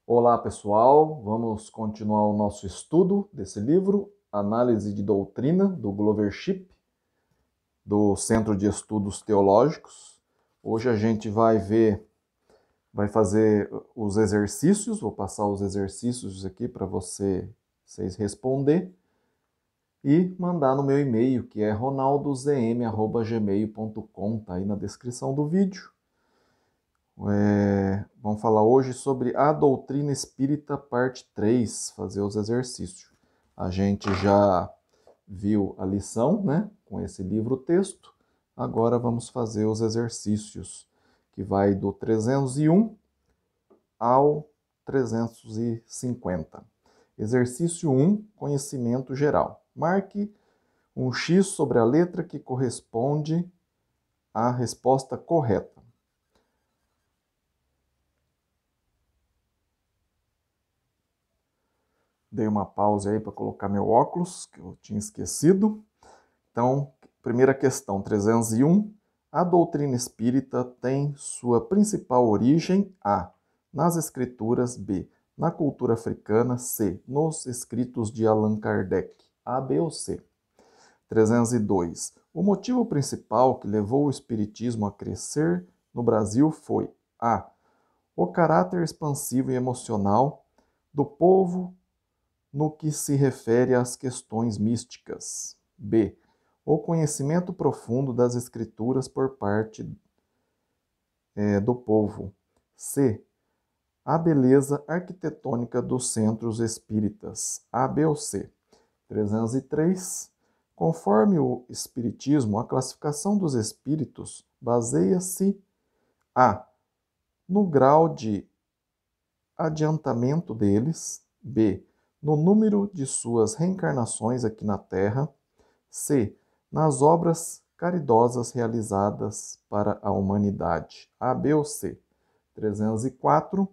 Olá, pessoal. Vamos continuar o nosso estudo desse livro, Análise de Doutrina, do Glover Shipp, do Centro de Estudos Teológicos. Hoje a gente vai fazer os exercícios, vou passar os exercícios aqui para vocês responder e mandar no meu e-mail, que é ronaldozm@gmail.com, tá aí na descrição do vídeo. Vamos falar hoje sobre a doutrina espírita, parte 3, fazer os exercícios. A gente já viu a lição, né, com esse livro-texto. Agora vamos fazer os exercícios, que vai do 301 ao 350. Exercício 1, conhecimento geral. Marque um X sobre a letra que corresponde à resposta correta. Dei uma pausa aí para colocar meu óculos, que eu tinha esquecido. Então, primeira questão, 301. A doutrina espírita tem sua principal origem A. Nas escrituras, B. Na cultura africana, C. Nos escritos de Allan Kardec, A, B ou C. 302. O motivo principal que levou o espiritismo a crescer no Brasil foi A. O caráter expansivo e emocional do povo no que se refere às questões místicas. B. O conhecimento profundo das escrituras por parte do povo. C. A beleza arquitetônica dos centros espíritas. A, B ou C. 303. Conforme o Espiritismo, a classificação dos espíritos baseia-se A. No grau de adiantamento deles. B. No número de suas reencarnações aqui na Terra. C. Nas obras caridosas realizadas para a humanidade. A, B ou C. 304.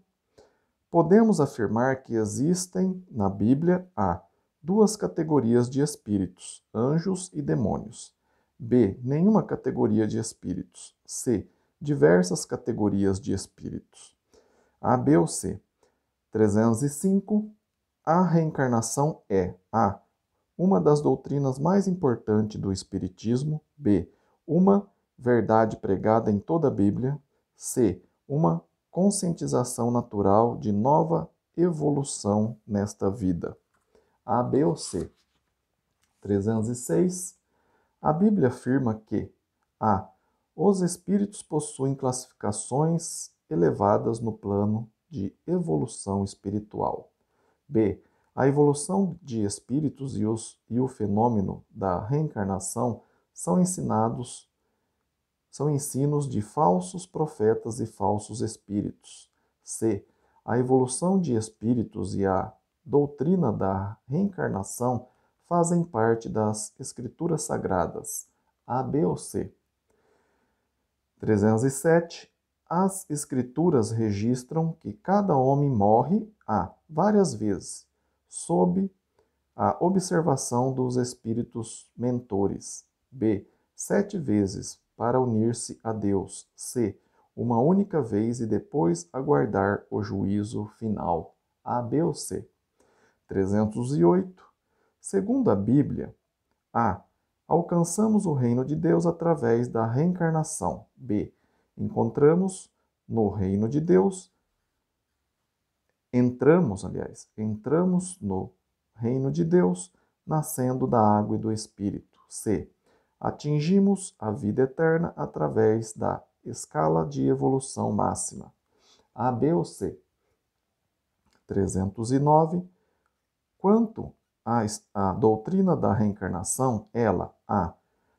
Podemos afirmar que existem na Bíblia A. Duas categorias de espíritos, anjos e demônios. B. Nenhuma categoria de espíritos. C. Diversas categorias de espíritos. A, B ou C. 305. A reencarnação é A. Uma das doutrinas mais importantes do Espiritismo. B. Uma verdade pregada em toda a Bíblia. C. Uma conscientização natural de nova evolução nesta vida. A, B ou C. 306. A Bíblia afirma que A. Os espíritos possuem classificações elevadas no plano de evolução espiritual. B. A evolução de espíritos e o fenômeno da reencarnação são ensinos de falsos profetas e falsos espíritos. C. A evolução de espíritos e a doutrina da reencarnação fazem parte das escrituras sagradas. A, B ou C. 307. As escrituras registram que cada homem morre A. Várias vezes, sob a observação dos espíritos mentores. B. 7 vezes para unir-se a Deus. C. Uma única vez e depois aguardar o juízo final. A, B ou C. 308. Segundo a Bíblia, A. Alcançamos o reino de Deus através da reencarnação. B. Entramos no reino de Deus nascendo da água e do Espírito. C. Atingimos a vida eterna através da escala de evolução máxima. A, B ou C. 309. Quanto à doutrina da reencarnação, ela, A.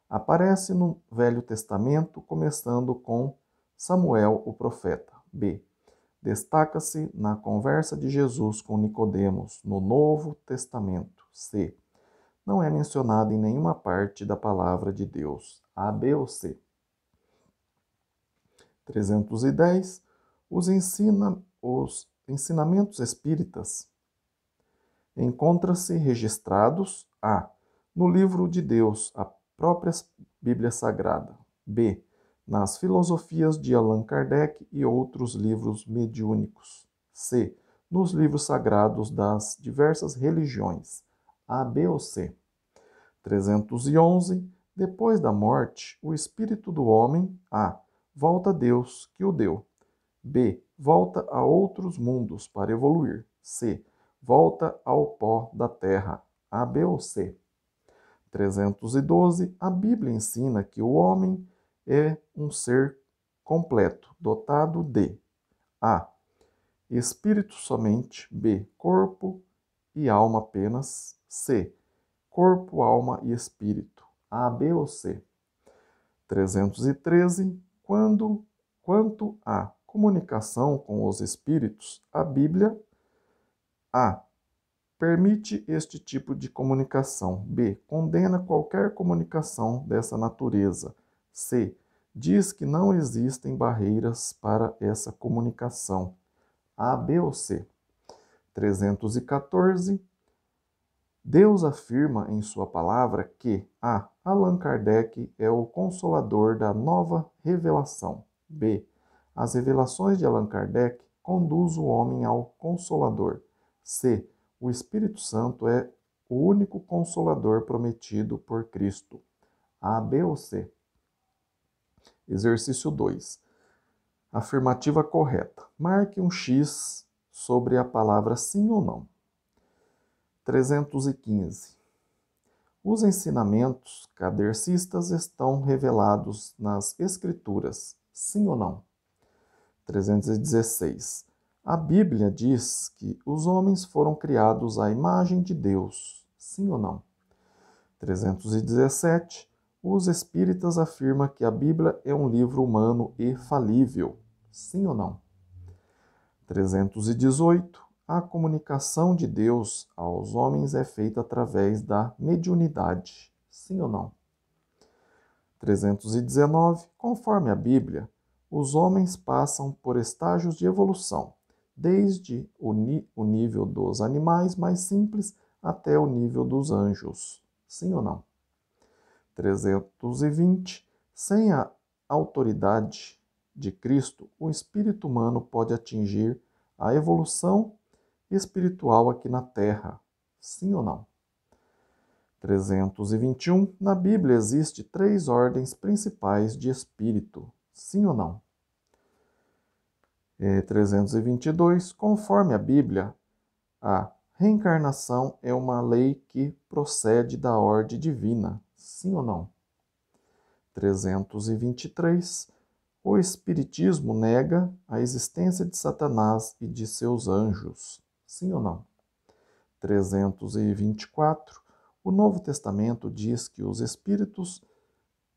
Aparece no Velho Testamento, começando com Samuel, o profeta. B. Destaca-se na conversa de Jesus com Nicodemos, no Novo Testamento. C. Não é mencionada em nenhuma parte da palavra de Deus. A, B ou C. 310. Os ensinamentos espíritas encontram-se registrados A. No livro de Deus, a própria Bíblia Sagrada. B. Nas filosofias de Allan Kardec e outros livros mediúnicos. C. nos livros sagrados das diversas religiões? A, B ou C? 311. Depois da morte, o espírito do homem, A, volta a Deus que o deu. B, volta a outros mundos para evoluir. C, volta ao pó da terra. A, B ou C? 312. A Bíblia ensina que o homem é um ser completo, dotado de A, espírito somente. B, corpo e alma apenas. C, corpo, alma e espírito. A, B ou C? 313. Quanto à comunicação com os espíritos, a Bíblia A, permite este tipo de comunicação. B, condena qualquer comunicação dessa natureza. C, diz que não existem barreiras para essa comunicação. A, B ou C? 314. Deus afirma em sua palavra que A, Allan Kardec é o consolador da nova revelação. B, as revelações de Allan Kardec conduzem o homem ao Consolador. C, o Espírito Santo é o único consolador prometido por Cristo. A, B ou C? Exercício 2. Afirmativa correta. Marque um X sobre a palavra sim ou não. 315. Os ensinamentos kardecistas estão revelados nas Escrituras, sim ou não? 316. A Bíblia diz que os homens foram criados à imagem de Deus, sim ou não? 317. Os espíritas afirmam que a Bíblia é um livro humano e falível, sim ou não? 318. A comunicação de Deus aos homens é feita através da mediunidade, sim ou não? 319. Conforme a Bíblia, os homens passam por estágios de evolução, desde o nível dos animais mais simples até o nível dos anjos, sim ou não? 320. Sem a autoridade de Cristo, o espírito humano pode atingir a evolução espiritual aqui na Terra, sim ou não? 321. Na Bíblia existe 3 ordens principais de espírito, sim ou não? 322. Conforme a Bíblia, a reencarnação é uma lei que procede da ordem divina, sim ou não? 323. O Espiritismo nega a existência de Satanás e de seus anjos, sim ou não? 324. O Novo Testamento diz que os espíritos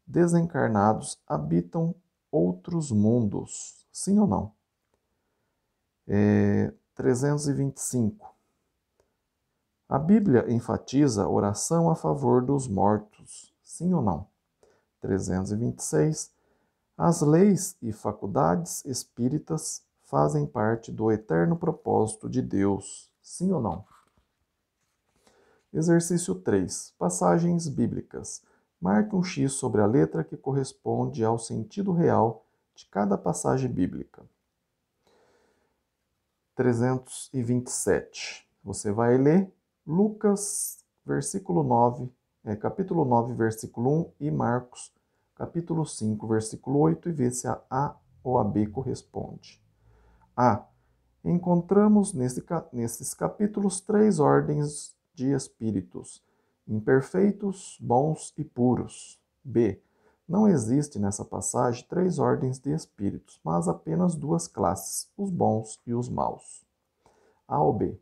desencarnados habitam outros mundos, sim ou não? 325. A Bíblia enfatiza a oração a favor dos mortos, sim ou não? 326. As leis e faculdades espíritas fazem parte do eterno propósito de Deus, sim ou não? Exercício 3. Passagens bíblicas. Marque um X sobre a letra que corresponde ao sentido real de cada passagem bíblica. 327. Você vai ler Lucas, capítulo 9, versículo 1 e Marcos, capítulo 5, versículo 8 e ver se a A ou a B corresponde. A. Encontramos nesses capítulos 3 ordens de espíritos, imperfeitos, bons e puros. B. Não existe nessa passagem 3 ordens de espíritos, mas apenas 2 classes, os bons e os maus. A ou B?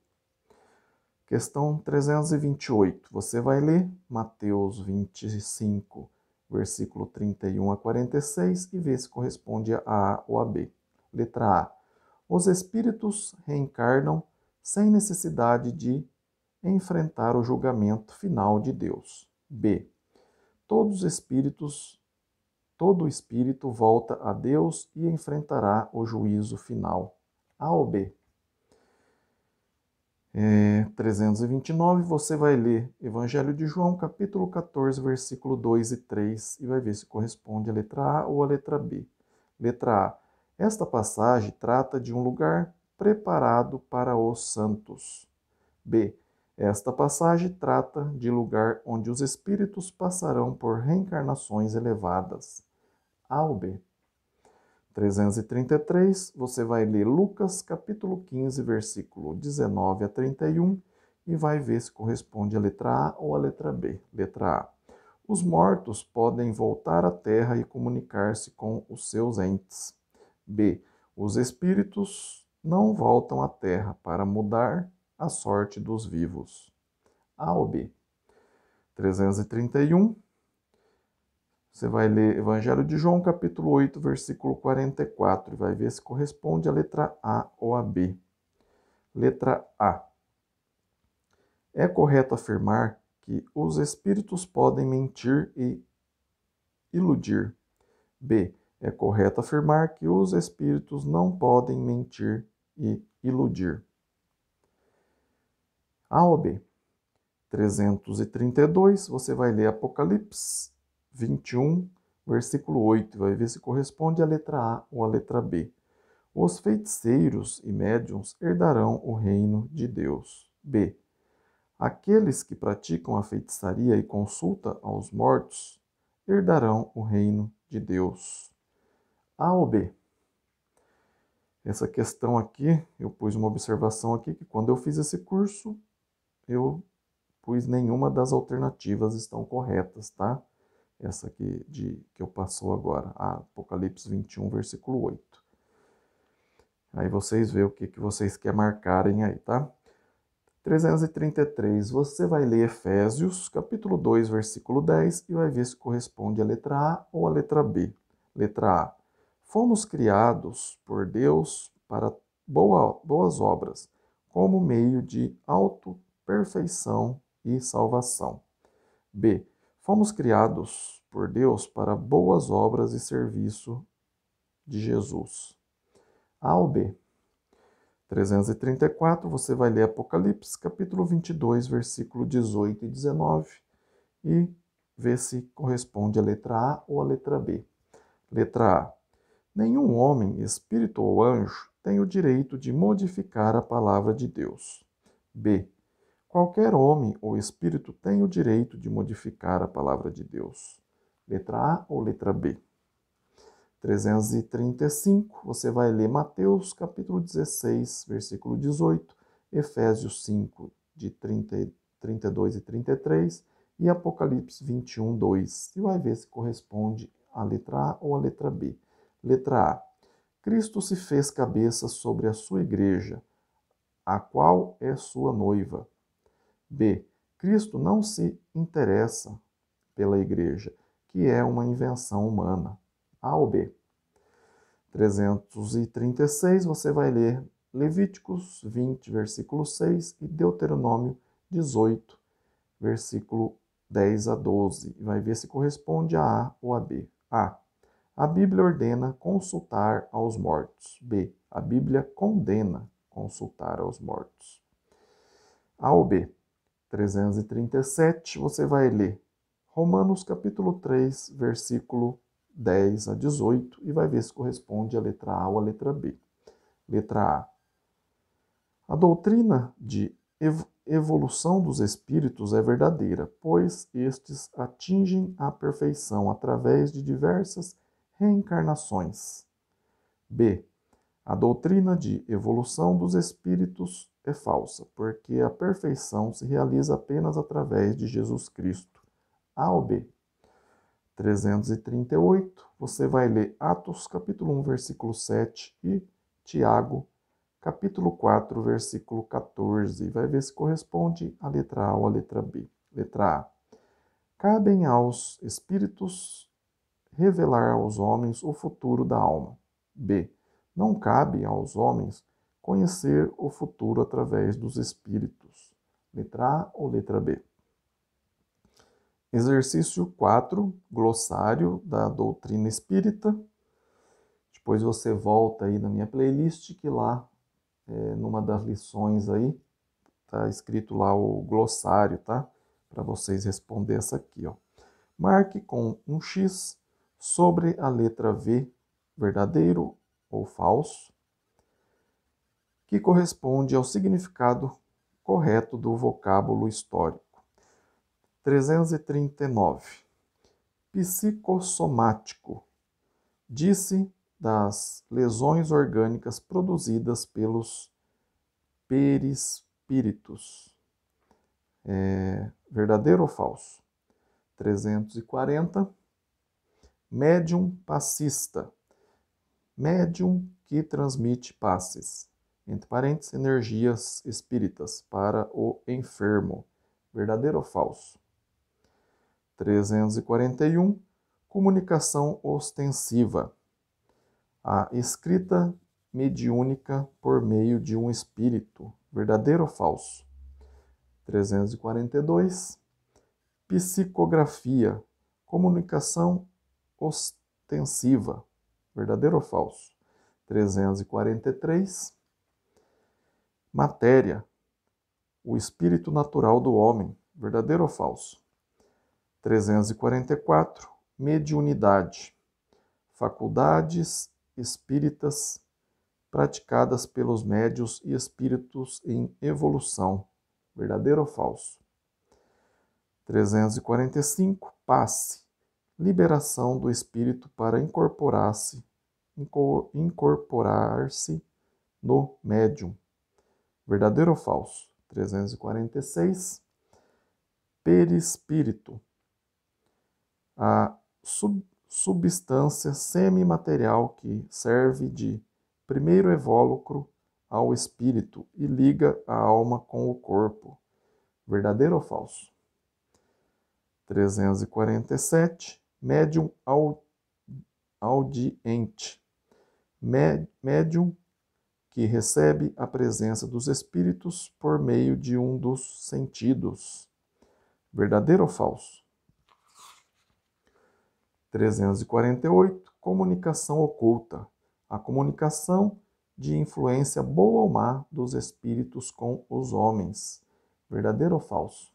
Questão 328. Você vai ler Mateus 25, versículo 31 a 46 e ver se corresponde a A ou a B. Letra A. Os espíritos reencarnam sem necessidade de enfrentar o julgamento final de Deus. B. Todo espírito volta a Deus e enfrentará o juízo final. A ou B? 329, você vai ler Evangelho de João, capítulo 14, versículo 2 e 3, e vai ver se corresponde a letra A ou a letra B. Letra A. Esta passagem trata de um lugar preparado para os santos. B. Esta passagem trata de lugar onde os espíritos passarão por reencarnações elevadas. A ou B? 333, você vai ler Lucas capítulo 15, versículo 19 a 31 e vai ver se corresponde à letra A ou à letra B. Letra A. Os mortos podem voltar à terra e comunicar-se com os seus entes. B. Os espíritos não voltam à terra para mudar a sorte dos vivos. A ou B? 331. Você vai ler Evangelho de João, capítulo 8, versículo 44, e vai ver se corresponde à letra A ou a B. Letra A. É correto afirmar que os espíritos podem mentir e iludir. B. É correto afirmar que os espíritos não podem mentir e iludir. A ou B? 332, você vai ler Apocalipse 21, versículo 8, vai ver se corresponde à letra A ou à letra B. Os feiticeiros e médiuns herdarão o reino de Deus. B. Aqueles que praticam a feitiçaria e consulta aos mortos herdarão o reino de Deus. A ou B? Essa questão aqui, eu pus uma observação aqui que quando eu fiz esse curso, eu pus nenhuma das alternativas estão corretas, tá? Essa aqui que eu passou agora, a Apocalipse 21, versículo 8. Aí vocês veem o que vocês querem marcarem aí, tá? 333, você vai ler Efésios, capítulo 2, versículo 10, e vai ver se corresponde à letra A ou à letra B. Letra A. Fomos criados por Deus para boas obras, como meio de autoperfeição e salvação. B. Fomos criados por Deus para boas obras e serviço de Jesus. A ou B? 334, você vai ler Apocalipse, capítulo 22, versículo 18 e 19, e ver se corresponde à letra A ou à letra B. Letra A. Nenhum homem, espírito ou anjo tem o direito de modificar a palavra de Deus. B. Qualquer homem ou espírito tem o direito de modificar a palavra de Deus. Letra A ou letra B? 335, você vai ler Mateus, capítulo 16, versículo 18, Efésios 5, de 32 e 33, e Apocalipse 21, 2. E vai ver se corresponde à letra A ou à letra B. Letra A. Cristo se fez cabeça sobre a sua igreja, a qual é sua noiva. B. Cristo não se interessa pela igreja, que é uma invenção humana. A ou B? 336, você vai ler Levíticos 20, versículo 6 e Deuteronômio 18, versículo 10 a 12. E vai ver se corresponde a A ou a B. A. A Bíblia ordena consultar aos mortos. B. A Bíblia condena consultar aos mortos. A ou B? 337, você vai ler Romanos capítulo 3, versículo 10 a 18 e vai ver se corresponde à letra A ou à letra B. Letra A. A doutrina de evolução dos espíritos é verdadeira, pois estes atingem a perfeição através de diversas reencarnações. B. A doutrina de evolução dos espíritos é falsa, porque a perfeição se realiza apenas através de Jesus Cristo. A ou B? 338, você vai ler Atos, capítulo 1, versículo 7 e Tiago, capítulo 4, versículo 14. Vai ver se corresponde à letra A ou à letra B. Letra A. Cabem aos espíritos revelar aos homens o futuro da alma. B. Não cabe aos homens conhecer o futuro através dos espíritos. Letra A ou letra B? Exercício 4, glossário da doutrina espírita. Depois você volta aí na minha playlist, que lá, numa das lições aí, tá escrito lá o glossário, tá? Para vocês responder essa aqui, ó. Marque com um X sobre a letra V, verdadeiro ou falso, que corresponde ao significado correto do vocábulo histórico. 339. Psicossomático. Disse das lesões orgânicas produzidas pelos perispíritos. Verdadeiro ou falso? 340. Médium passista. Médium que transmite passes, entre parênteses, energias espíritas, para o enfermo. Verdadeiro ou falso? 341. Comunicação ostensiva. A escrita mediúnica por meio de um espírito. Verdadeiro ou falso? 342. Psicografia. Comunicação ostensiva. Verdadeiro ou falso? 343. Matéria. O espírito natural do homem. Verdadeiro ou falso? 344. Mediunidade. Faculdades espíritas praticadas pelos médios e espíritos em evolução. Verdadeiro ou falso? 345. Passe. Liberação do espírito para incorporar-se no médium. Verdadeiro ou falso? 346. Perispírito. A substância semimaterial que serve de primeiro evólucro ao espírito e liga a alma com o corpo. Verdadeiro ou falso? 347. Médium audiente. Médium que recebe a presença dos espíritos por meio de um dos sentidos. Verdadeiro ou falso? 348. Comunicação oculta. A comunicação de influência boa ou má dos espíritos com os homens. Verdadeiro ou falso?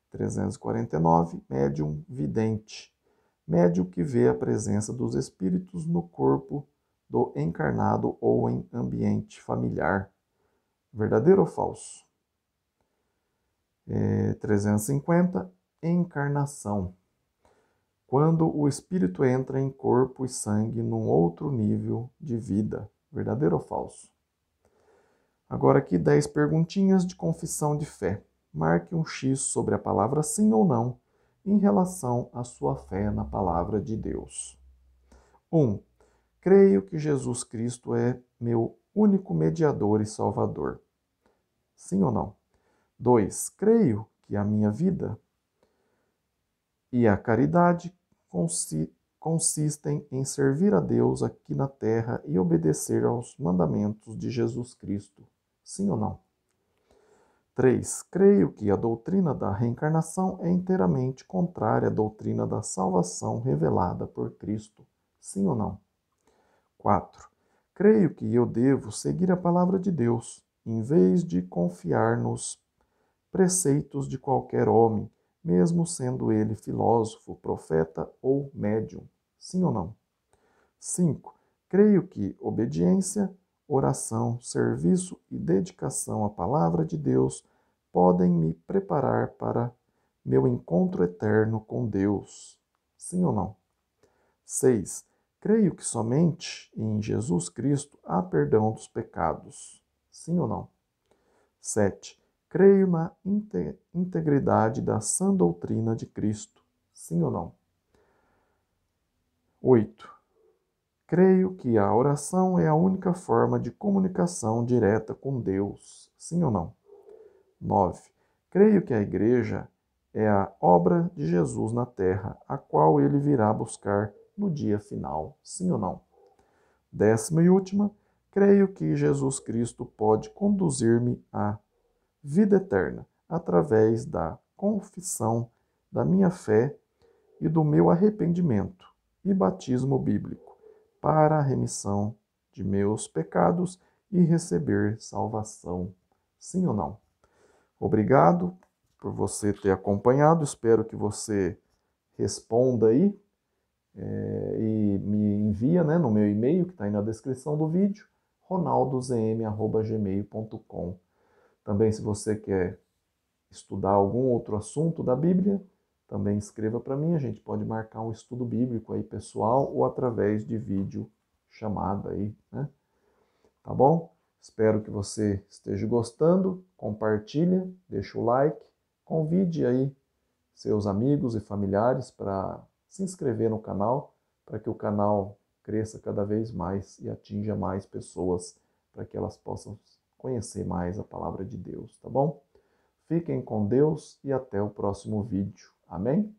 349. Médium vidente. Médium que vê a presença dos espíritos no corpo do encarnado ou em ambiente familiar. Verdadeiro ou falso? 350. Encarnação. Quando o espírito entra em corpo e sangue num outro nível de vida. Verdadeiro ou falso? Agora aqui 10 perguntinhas de confissão de fé. Marque um X sobre a palavra sim ou não em relação à sua fé na palavra de Deus. 1. Creio que Jesus Cristo é meu único mediador e salvador. Sim ou não? 2. Creio que a minha vida e a caridade consistem em servir a Deus aqui na terra e obedecer aos mandamentos de Jesus Cristo. Sim ou não? 3. Creio que a doutrina da reencarnação é inteiramente contrária à doutrina da salvação revelada por Cristo. Sim ou não? 4. Creio que eu devo seguir a palavra de Deus, em vez de confiar nos preceitos de qualquer homem, mesmo sendo ele filósofo, profeta ou médium. Sim ou não? 5. Creio que obediência, oração, serviço e dedicação à palavra de Deus podem me preparar para meu encontro eterno com Deus. Sim ou não? 6. Creio que somente em Jesus Cristo há perdão dos pecados. Sim ou não? 7. Creio na integridade da sã doutrina de Cristo. Sim ou não? 8. Creio que a oração é a única forma de comunicação direta com Deus. Sim ou não? 9. Creio que a igreja é a obra de Jesus na terra, a qual ele virá buscar no dia final. Sim ou não? 10ª e última, creio que Jesus Cristo pode conduzir-me à vida eterna através da confissão da minha fé e do meu arrependimento e batismo bíblico para a remissão de meus pecados e receber salvação. Sim ou não? Obrigado por você ter acompanhado. Espero que você responda aí e me envia, no meu e-mail que está aí na descrição do vídeo, ronaldozm@gmail.com. Também, se você quer estudar algum outro assunto da Bíblia, também escreva para mim, a gente pode marcar um estudo bíblico aí pessoal ou através de vídeo chamada aí, né? Tá bom? Espero que você esteja gostando, compartilha, deixa o like, convide aí seus amigos e familiares para se inscrever no canal, para que o canal cresça cada vez mais e atinja mais pessoas, para que elas possam conhecer mais a palavra de Deus, tá bom? Fiquem com Deus e até o próximo vídeo. Amém?